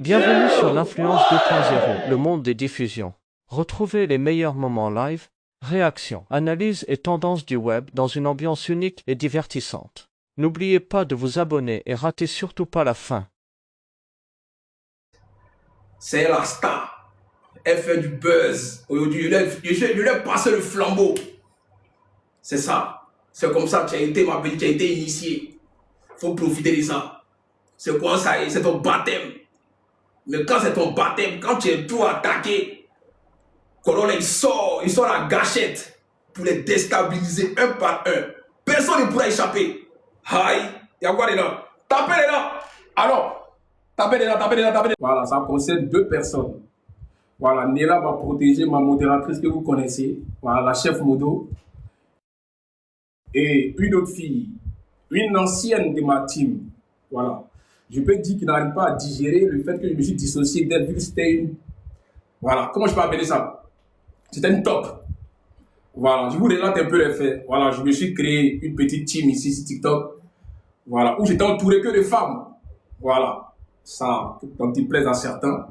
Bienvenue sur l'Influence 2.0, le monde des diffusions. Retrouvez les meilleurs moments live, réactions, analyses et tendances du web dans une ambiance unique et divertissante. N'oubliez pas de vous abonner et ratez surtout pas la fin. C'est la star. Elle fait du buzz. Aujourd'hui, je lui ai passé le flambeau. C'est ça. C'est comme ça que tu as été, ma petite, tu as été initié. Il faut profiter de ça. C'est quoi ça? C'est ton baptême. Mais quand c'est ton baptême, quand tu es tout attaqué, Colonel, il sort la gâchette pour les déstabiliser un par un. Personne ne pourra échapper. Aïe, il y a quoi dedans? Tapez dedans. Alors, tapez dedans. Voilà, ça concerne deux personnes. Voilà, Nela va protéger ma modératrice que vous connaissez. Voilà, la chef modo. Et une autre fille, une ancienne de ma team. Voilà. Je peux dire qu'il n'arrive pas à digérer le fait que je me suis dissocié d'elle vu que c'était une... Voilà, comment je peux appeler ça? C'était une top. Voilà, je vous relate un peu les faits. Voilà, je me suis créé une petite team ici sur TikTok. Voilà, où j'étais entouré que de femmes. Voilà, ça, quand il plaise à certains,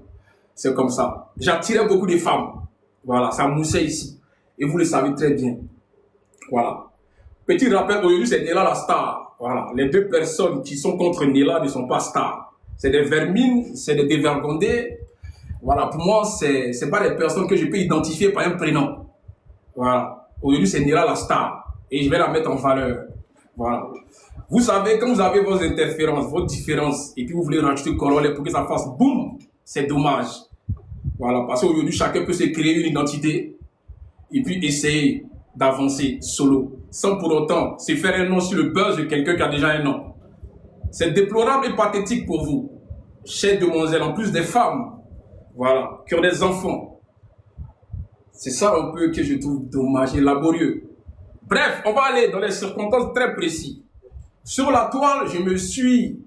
c'est comme ça. J'attirais beaucoup de femmes. Voilà, ça moussait ici. Et vous le savez très bien. Voilà. Petit rappel, aujourd'hui, c'est Nela la star. Voilà, les deux personnes qui sont contre Nela ne sont pas stars. C'est des vermines, c'est des dévergondés. Voilà, pour moi, c'est pas des personnes que je peux identifier par un prénom. Voilà, aujourd'hui, c'est Nela la star. Et je vais la mettre en valeur. Voilà. Vous savez, quand vous avez vos interférences, vos différences, et puis vous voulez rajouter Corolle pour que ça fasse boum, c'est dommage. Voilà, parce qu'aujourd'hui, chacun peut se créer une identité et puis essayer d'avancer solo, sans pour autant se faire un nom sur le buzz de quelqu'un qui a déjà un nom. C'est déplorable et pathétique pour vous, chères demoiselles, en plus des femmes, voilà, qui ont des enfants. C'est ça un peu que je trouve dommage et laborieux. Bref, on va aller dans les circonstances très précises. Sur la toile, je me suis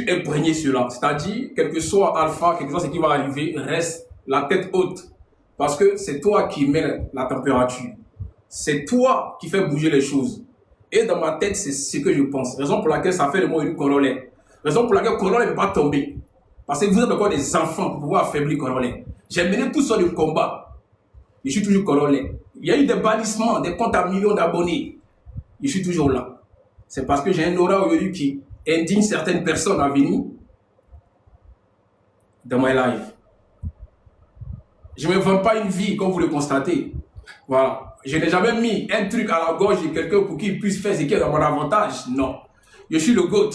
imprégné cela. C'est-à-dire, quel que soit Alpha, quel que soit ce qui va arriver, reste la tête haute. Parce que c'est toi qui mets la température. C'est toi qui fais bouger les choses. Et dans ma tête, c'est ce que je pense. Raison pour laquelle ça fait le mot élu Corollaire. Raison pour laquelle Corollaire ne peut pas tomber. Parce que vous êtes encore des enfants pour pouvoir affaiblir Corollaire. J'ai mené tout ça de combat. Je suis toujours Corollaire. Il y a eu des bannissements, des comptes à millions d'abonnés. Je suis toujours là. C'est parce que j'ai un aura aujourd'hui qui indigne certaines personnes à venir dans my life. Je ne me vends pas une vie, comme vous le constatez. Voilà. Je n'ai jamais mis un truc à la gorge de quelqu'un pour qu'il puisse faire ce qui est dans mon avantage. Non. Je suis le GOAT.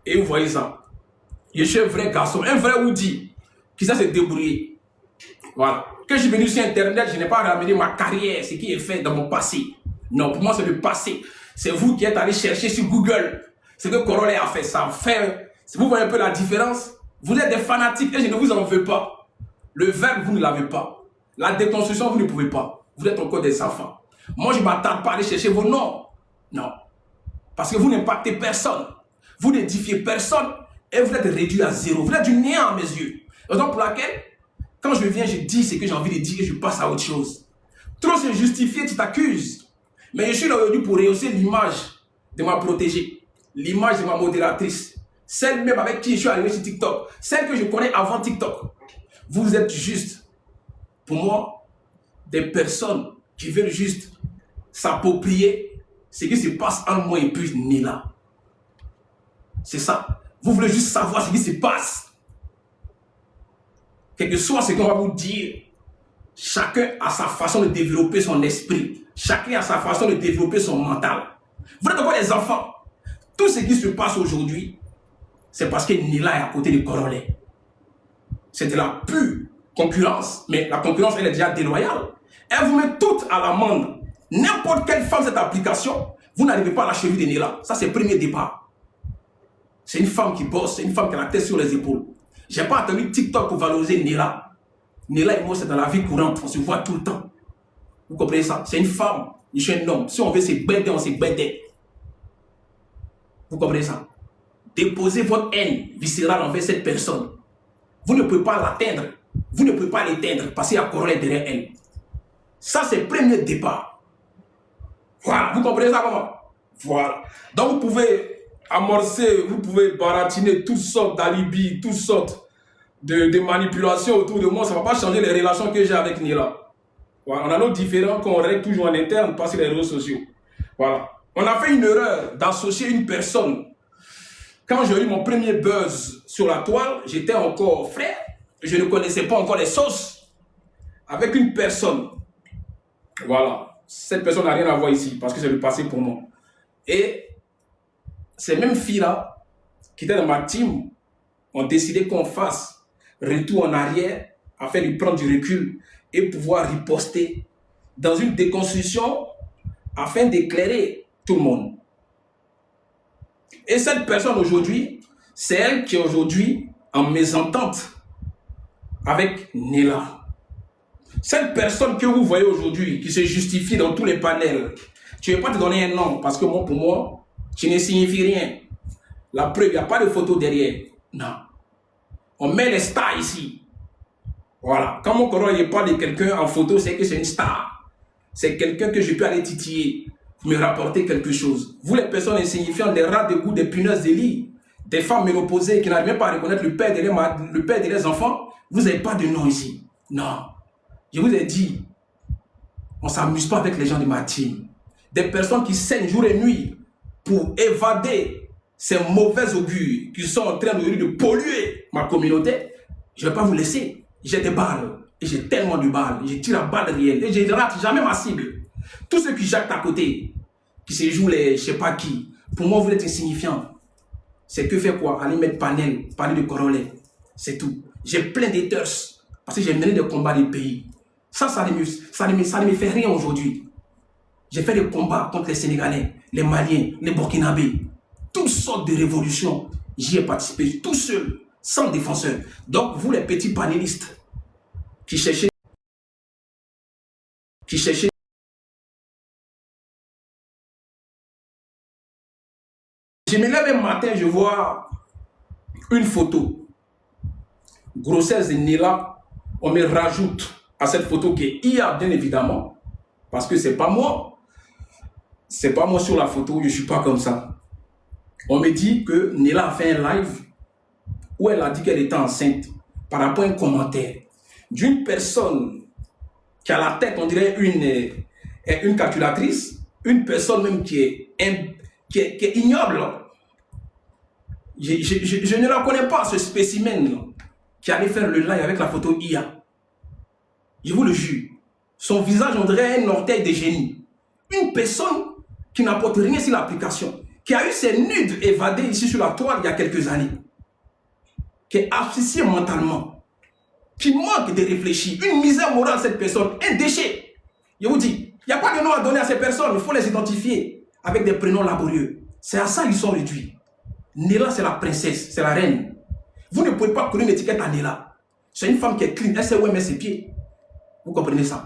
Et vous voyez ça. Je suis un vrai garçon, un vrai Woody, qui sait se débrouiller. Voilà. Quand je suis venu sur Internet, je n'ai pas ramené ma carrière, ce qui est fait dans mon passé. Non, pour moi, c'est le passé. C'est vous qui êtes allé chercher sur Google ce que Corolle a fait. Ça fait. Vous voyez un peu la différence? Vous êtes des fanatiques et je ne vous en veux pas. Le verbe, vous ne l'avez pas. La déconstruction, vous ne pouvez pas. Vous êtes encore des enfants. Moi, je ne m'attarde pas à aller chercher vos noms. Non. Parce que vous n'impactez personne. Vous n'édifiez personne. Et vous êtes réduit à zéro. Vous êtes du néant à mes yeux. Raison pour laquelle, quand je viens, je dis ce que j'ai envie de dire et je passe à autre chose. Trop se justifier, tu t'accuses. Mais je suis là aujourd'hui pour rehausser l'image de ma protégée. L'image de ma modératrice. Celle même avec qui je suis arrivé sur TikTok. Celle que je connais avant TikTok. Vous êtes juste, pour moi, des personnes qui veulent juste s'approprier ce qui se passe en moi et puis Nela. C'est ça. Vous voulez juste savoir ce qui se passe. Quel que soit ce qu'on va vous dire, chacun a sa façon de développer son esprit. Chacun a sa façon de développer son mental. Vous êtes encore des enfants. Tout ce qui se passe aujourd'hui, c'est parce que Nela est à côté de Corollaire. C'est de la pure concurrence. Mais la concurrence, elle est déjà déloyale. Elle vous met toutes à l'amende. N'importe quelle femme de cette application, vous n'arrivez pas à la cheville de Nela. Ça, c'est le premier départ. C'est une femme qui bosse, c'est une femme qui a la tête sur les épaules. Je n'ai pas attendu TikTok pour valoriser Nela. Nela et moi, c'est dans la vie courante. On se voit tout le temps. Vous comprenez ça? C'est une femme. Je suis un homme. Si on veut se bêter, on se bêter. Vous comprenez ça? Déposez votre haine viscérale envers cette personne. Vous ne pouvez pas l'atteindre. Vous ne pouvez pas l'éteindre parce qu'il y a Corollaire derrière elle. Ça, c'est le premier départ. Voilà. Vous comprenez ça comment? Voilà. Donc, vous pouvez amorcer, vous pouvez baratiner toutes sortes d'alibis, toutes sortes de manipulations autour de moi. Ça ne va pas changer les relations que j'ai avec Nila. Voilà. On a nos différends qu'on règle toujours en interne, pas sur les réseaux sociaux. Voilà. On a fait une erreur d'associer une personne. Quand j'ai eu mon premier buzz sur la toile, j'étais encore frais. Je ne connaissais pas encore les sauces. Avec une personne. Voilà. Cette personne n'a rien à voir ici parce que c'est le passé pour moi. Et ces mêmes filles-là, qui étaient dans ma team, ont décidé qu'on fasse retour en arrière afin de prendre du recul et pouvoir riposter dans une déconstruction afin d'éclairer tout le monde. Et cette personne aujourd'hui, c'est elle qui est aujourd'hui en mésentente avec Nila. Cette personne que vous voyez aujourd'hui, qui se justifie dans tous les panels, je ne vais pas te donner un nom parce que moi, pour moi, tu ne signifies rien. La preuve, il n'y a pas de photo derrière. Non. On met les stars ici. Voilà. Quand mon corps ne parle de quelqu'un en photo, c'est que c'est une star. C'est quelqu'un que je peux aller titiller pour me rapporter quelque chose. Vous, les personnes insignifiantes, des rats de goût, des punaises de lit, des femmes ménopausées qui n'arrivent même pas à reconnaître le père de leurs enfants, vous n'avez pas de nom ici. Non. Je vous ai dit, on ne s'amuse pas avec les gens de ma team. Des personnes qui saignent jour et nuit pour évader ces mauvais augures qui sont en train de polluer ma communauté. Je ne vais pas vous laisser. J'ai des balles. Et j'ai tellement de balles. Je tire à balles réelles. Et je ne rate jamais ma cible. Tous ceux qui jactent à côté, qui se jouent les je ne sais pas qui, pour moi, vous êtes insignifiants. C'est que faire quoi? Aller mettre panel, parler de Corolet. C'est tout. J'ai plein d'haters. Parce que j'ai mené des combats des pays. Ça ne me fait rien aujourd'hui. J'ai fait des combats contre les Sénégalais, les Maliens, les Burkinabés. Toutes sortes de révolutions. J'y ai participé tout seul, sans défenseur. Donc, vous les petits panélistes qui cherchez. Je me lève un matin, je vois une photo. Grossesse de Nila. On me rajoute à cette photo qui est IA, bien évidemment. Parce que c'est pas moi. C'est pas moi sur la photo, je ne suis pas comme ça. On me dit que Nila a fait un live où elle a dit qu'elle était enceinte par rapport à un commentaire d'une personne qui a la tête, on dirait une calculatrice, une personne même qui est ignoble. Je ne la connais pas, ce spécimen qui allait faire le live avec la photo IA. Je vous le jure. Son visage, on dirait un orteil de génie. Une personne qui n'apporte rien sur l'application, qui a eu ses nudes évadés ici sur la toile il y a quelques années, qui est asphyxiée mentalement, qui manque de réfléchir, une misère morale cette personne, un déchet. Je vous dis, il n'y a pas de nom à donner à ces personnes, il faut les identifier avec des prénoms laborieux. C'est à ça qu'ils sont réduits. Nila, c'est la princesse, c'est la reine. Vous ne pouvez pas coller une étiquette à Nila. C'est une femme qui est clean, elle sait où elle met ses pieds. Vous comprenez ça?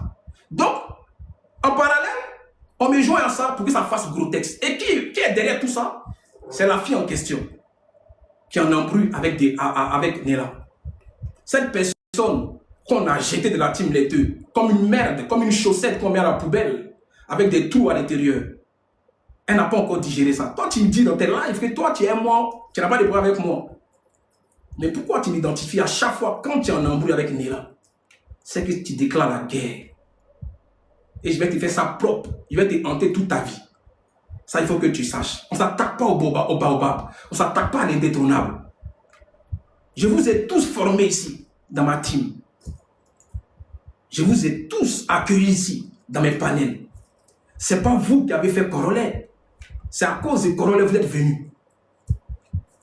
Donc, en parallèle, on me joint à ça pour que ça fasse gros texte. Et qui est derrière tout ça? C'est la fille en question qui en embrouille avec Nila. Cette personne qu'on a jetée de la team les deux, comme une merde, comme une chaussette qu'on met à la poubelle, avec des trous à l'intérieur. Elle n'a pas encore digéré ça. Toi, tu me dis dans tes lives que toi, tu es mort, tu n'as pas de problème avec moi. Mais pourquoi tu m'identifies à chaque fois quand tu es en embrouille avec Nila? C'est que tu déclares la guerre. Et je vais te faire ça propre. Je vais te hanter toute ta vie. Ça, il faut que tu saches. On ne s'attaque pas au baobab. On ne s'attaque pas à l'indétrônable. Je vous ai tous formés ici, dans ma team. Je vous ai tous accueillis ici, dans mes panels. Ce n'est pas vous qui avez fait Corolet. C'est à cause de Corolet que vous êtes venus.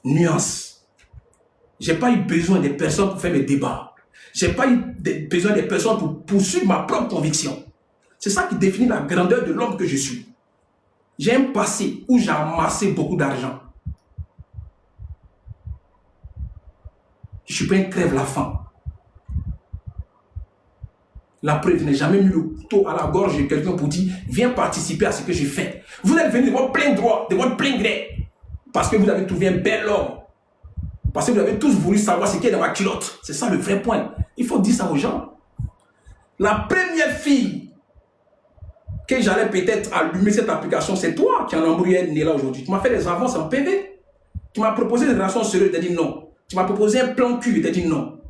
Nuance. Je n'ai pas eu besoin des personnes pour faire mes débats. Je n'ai pas eu besoin des personnes pour poursuivre ma propre conviction. C'est ça qui définit la grandeur de l'homme que je suis. J'ai un passé où j'ai amassé beaucoup d'argent. Je ne suis pas un crève-la-faim. La preuve, je n'ai jamais mis le couteau à la gorge de quelqu'un pour dire viens participer à ce que je fais. Vous êtes venu de votre plein droit, de votre plein gré. Parce que vous avez trouvé un bel homme. Parce que vous avez tous voulu savoir ce qui est dans ma culotte. C'est ça le vrai point. Il faut dire ça aux gens. La première fille que j'allais peut-être allumer cette application, c'est toi qui en as embrouillé Nila aujourd'hui. Tu m'as fait des avances en PV. Tu m'as proposé une relation sérieuse, tu as dit non. Tu m'as proposé un plan cul, tu as dit non.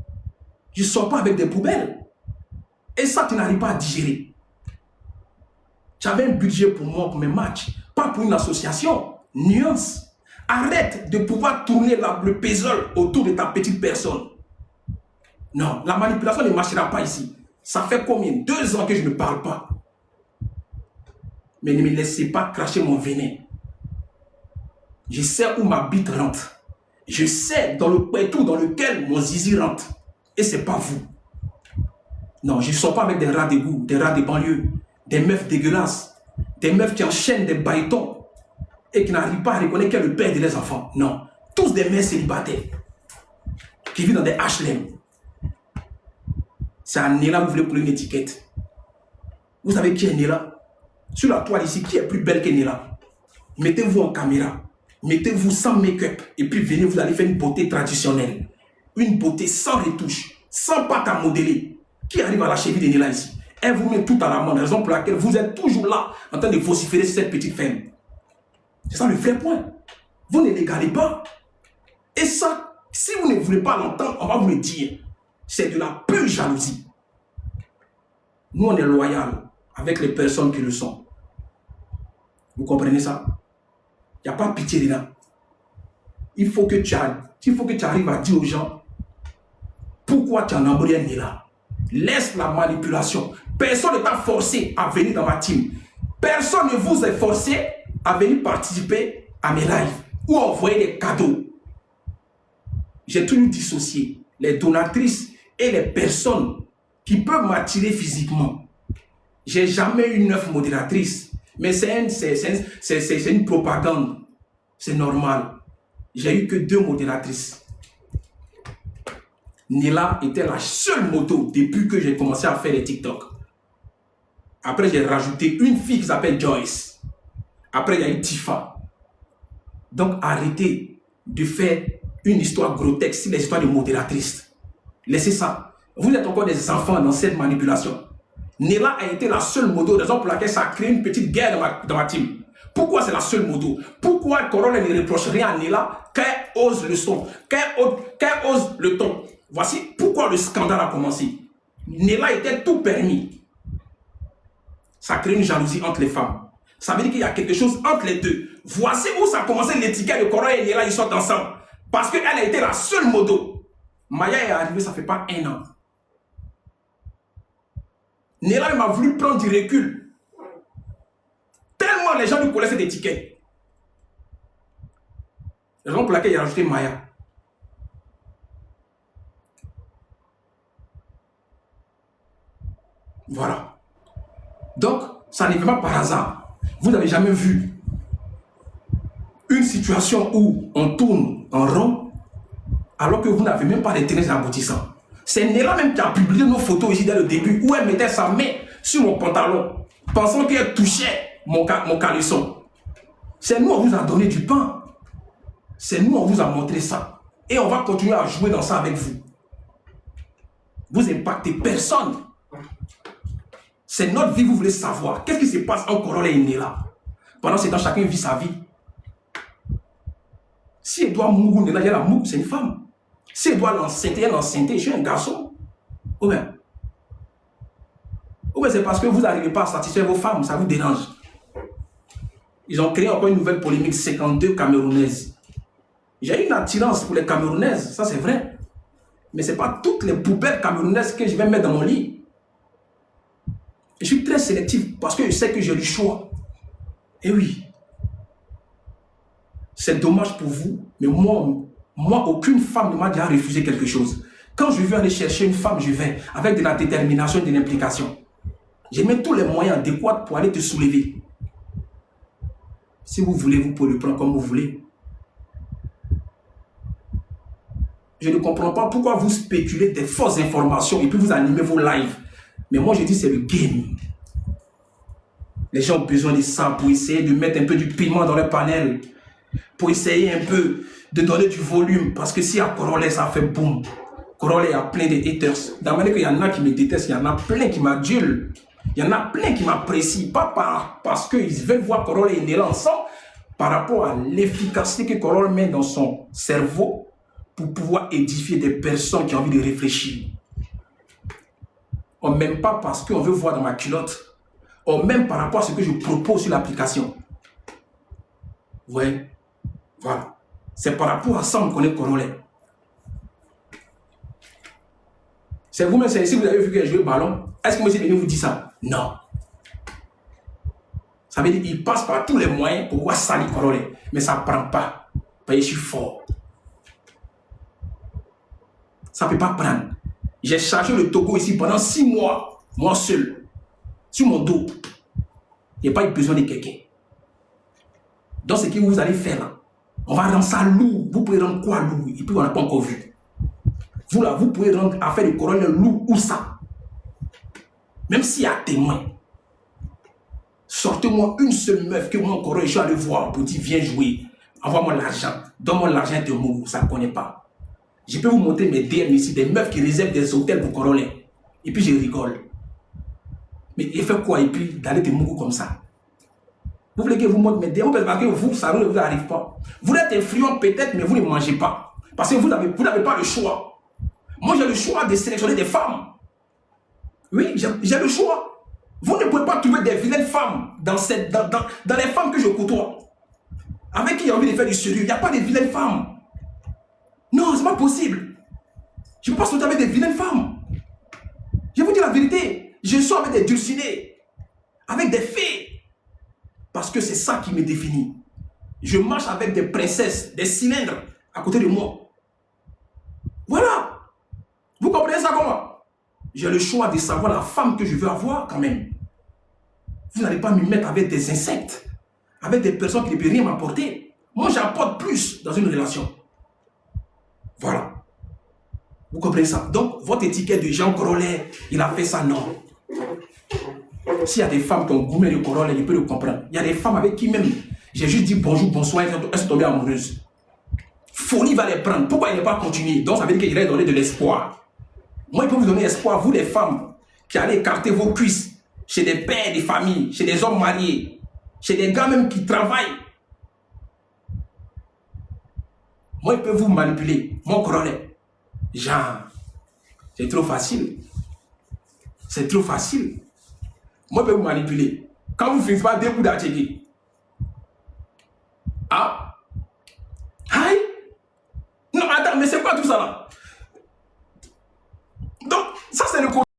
Je ne sors pas avec des poubelles. Et ça, tu n'arrives pas à digérer. Tu avais un budget pour moi, pour mes matchs, pas pour une association. Nuance. Arrête de pouvoir tourner le puzzle autour de ta petite personne. Non, la manipulation ne marchera pas ici. Ça fait combien? 2 ans que je ne parle pas. Mais ne me laissez pas cracher mon venin. Je sais où ma bite rentre. Je sais dans le pétou dans lequel mon zizi rentre. Et ce n'est pas vous. Non, je ne sors pas avec des rats d'égout, des rats de banlieue, des meufs dégueulasses, des meufs qui enchaînent des baïtons et qui n'arrivent pas à reconnaître qui est le père de leurs enfants. Non, tous des mères célibataires qui vivent dans des HLM. C'est à Néla que vous voulez prendre une étiquette. Vous savez qui est Néla? Sur la toile ici, qui est plus belle que Néla? Mettez-vous en caméra. Mettez-vous sans make-up. Et puis venez, vous allez faire une beauté traditionnelle. Une beauté sans retouche. Sans pâte à modeler. Qui arrive à la cheville de Néla ici? Elle vous met tout à la main. Raison pour laquelle vous êtes toujours là en train de vociférer sur cette petite femme. C'est ça le vrai point. Vous ne l'égalez pas. Et ça, si vous ne voulez pas l'entendre, on va vous le dire. C'est de la pure jalousie. Nous, on est loyal avec les personnes qui le sont. Vous comprenez ça? Il n'y a pas de pitié dedans. Il faut que tu arrives à dire aux gens pourquoi tu en as envoyé un Néla. Laisse la manipulation. Personne ne t'a forcé à venir dans ma team. Personne ne vous a forcé à venir participer à mes lives ou à envoyer des cadeaux. J'ai toujours dissocié les donatrices et les personnes qui peuvent m'attirer physiquement. J'ai jamais eu 9 modératrices, mais c'est une propagande. C'est normal. J'ai eu que 2 modératrices. Néla était la seule moto depuis que j'ai commencé à faire les TikTok. Après, j'ai rajouté une fille qui s'appelle Joyce. Après, il y a eu Tifa. Donc, arrêtez de faire une histoire grotesque sur les histoires de modératrices. Laissez ça. Vous êtes encore des enfants dans cette manipulation. Néla a été la seule moto, raison pour laquelle ça a créé une petite guerre dans ma team. Pourquoi c'est la seule moto? Pourquoi Corona ne reproche rien à Néla qu'elle ose le son, qu'elle ose le ton? Voici pourquoi le scandale a commencé. Néla était tout permis. Ça crée une jalousie entre les femmes. Ça veut dire qu'il y a quelque chose entre les deux. Voici où ça a commencé l'étiquette de Corona et Néla, ils sortent ensemble. Parce qu'elle a été la seule moto. Maya est arrivée, ça fait pas 1 an. Néla m'a voulu prendre du recul. Tellement les gens lui collaient cette étiquette. La raison pour laquelle il a rajouté Maya. Voilà. Donc, ça n'est pas par hasard. Vous n'avez jamais vu une situation où on tourne en rond alors que vous n'avez même pas d'intérêt aboutissant. C'est Néla même qui a publié nos photos ici dès le début où elle mettait sa main sur mon pantalon pensant qu'elle touchait mon caleçon. C'est nous, on vous a donné du pain. C'est nous, on vous a montré ça. Et on va continuer à jouer dans ça avec vous. Vous impactez personne. C'est notre vie, vous voulez savoir. Qu'est-ce qui se passe entre Corona et Néla? Pendant ce temps, chacun vit sa vie. Si elle doit mourir, Néla, elle a mourir, c'est une femme. Si elle doit l'enceinte, elle l'enceinte, je suis un garçon. Ou bien c'est parce que vous n'arrivez pas à satisfaire vos femmes, ça vous dérange. Ils ont créé encore une nouvelle polémique, 52 Camerounaises. J'ai une attirance pour les Camerounaises, ça c'est vrai. Mais ce n'est pas toutes les poubelles camerounaises que je vais mettre dans mon lit. Je suis très sélectif parce que je sais que j'ai le choix. Et oui. C'est dommage pour vous, mais moi, aucune femme ne m'a déjà refusé quelque chose. Quand je veux aller chercher une femme, je vais avec de la détermination et de l'implication. Je mets tous les moyens adéquats pour aller te soulever. Si vous voulez, vous pouvez le prendre comme vous voulez. Je ne comprends pas pourquoi vous spéculez des fausses informations et puis vous animez vos lives. Mais moi, je dis c'est le game. Les gens ont besoin de ça pour essayer de mettre un peu du piment dans le panel. Pour essayer un peu de donner du volume. Parce que si à Corona, ça fait boum. Corona, il y a plein de haters. Dans la manière qu'il y en a qui me détestent, il y en a plein qui m'adulent. Il y en a plein qui m'apprécient. Pas parce qu'ils veulent voir Corona et Néla ensemble. par rapport à l'efficacité que Corole met dans son cerveau pour pouvoir édifier des personnes qui ont envie de réfléchir. On ne m'aime pas parce qu'on veut voir dans ma culotte. On m'aime par rapport à ce que je propose sur l'application. Ouais, voilà. C'est par rapport à ça qu'on connaît Corole. C'est vous-même, c'est ici que vous avez vu que j'ai joué au ballon. Est-ce que moi, je vous dit ça? Non. Ça veut dire qu'il passe par tous les moyens pour pouvoir salir Corole. Mais ça ne prend pas. Parce que je suis fort. Ça ne peut pas prendre. J'ai chargé le Togo ici pendant 6 mois, moi seul, sur mon dos. Il n'y a pas eu besoin de quelqu'un. Donc, ce que vous allez faire là, on va rendre ça lourd. Vous pouvez rendre quoi lourd? Et puis, on n'a pas encore vu. Vous là, vous pouvez rendre affaire de Corole lourd ou ça. Même s'il y a témoin. Sortez-moi une seule meuf que mon Corole, je suis allé voir pour dire viens jouer. Envoie-moi l'argent. Donne-moi l'argent de Mougou. Ça ne connaît pas. Je peux vous montrer mes DM ici, des meufs qui réservent des hôtels pour Corole. Et puis je rigole. Mais il fait quoi? Et puis d'aller te Mougou comme ça. Vous voulez que je vous montre mes DM? Parce que vous, ça ne vous arrive pas. Vous êtes influent peut-être, mais vous ne mangez pas. Parce que vous n'avez pas le choix. Moi, j'ai le choix de sélectionner des femmes. Oui, j'ai le choix. Vous ne pouvez pas trouver des vilaines femmes dans les femmes que je côtoie. Avec qui j'ai envie de faire du sérieux. Il n'y a pas de vilaines femmes. Non, c'est pas possible. Je ne peux pas sortir avec des vilaines femmes. Je vous dis la vérité. Je sors avec des dulcinés. Avec des fées. Parce que c'est ça qui me définit. Je marche avec des princesses, des cylindres à côté de moi. Voilà. Vous comprenez ça comment? J'ai le choix de savoir la femme que je veux avoir quand même. Vous n'allez pas me mettre avec des insectes. Avec des personnes qui ne peuvent rien m'apporter. Moi, j'apporte plus dans une relation. Voilà. Vous comprenez ça? Donc, votre étiquette de Jean Corole, il a fait ça, non. S'il y a des femmes qui ont goûté le Corole, je peux le comprendre. Il y a des femmes avec qui même, j'ai juste dit bonjour, bonsoir, elles sont tombées amoureuses. Folie va les prendre. Pourquoi il n'est pas continué? Donc, ça veut dire qu'il a donné de l'espoir. Moi, il peut vous donner espoir, vous les femmes, qui allez écarter vos cuisses chez des pères de famille, chez des hommes mariés, chez des gars même qui travaillent. Moi, il peut vous manipuler. Mon Corole. Genre, c'est trop facile. C'est trop facile. Moi, je peux vous manipuler. Quand vous finissez pas deux coups d'attiquer. Ah? Aïe? Non, attends, mais c'est quoi tout ça là? Donc, ça c'est le côté.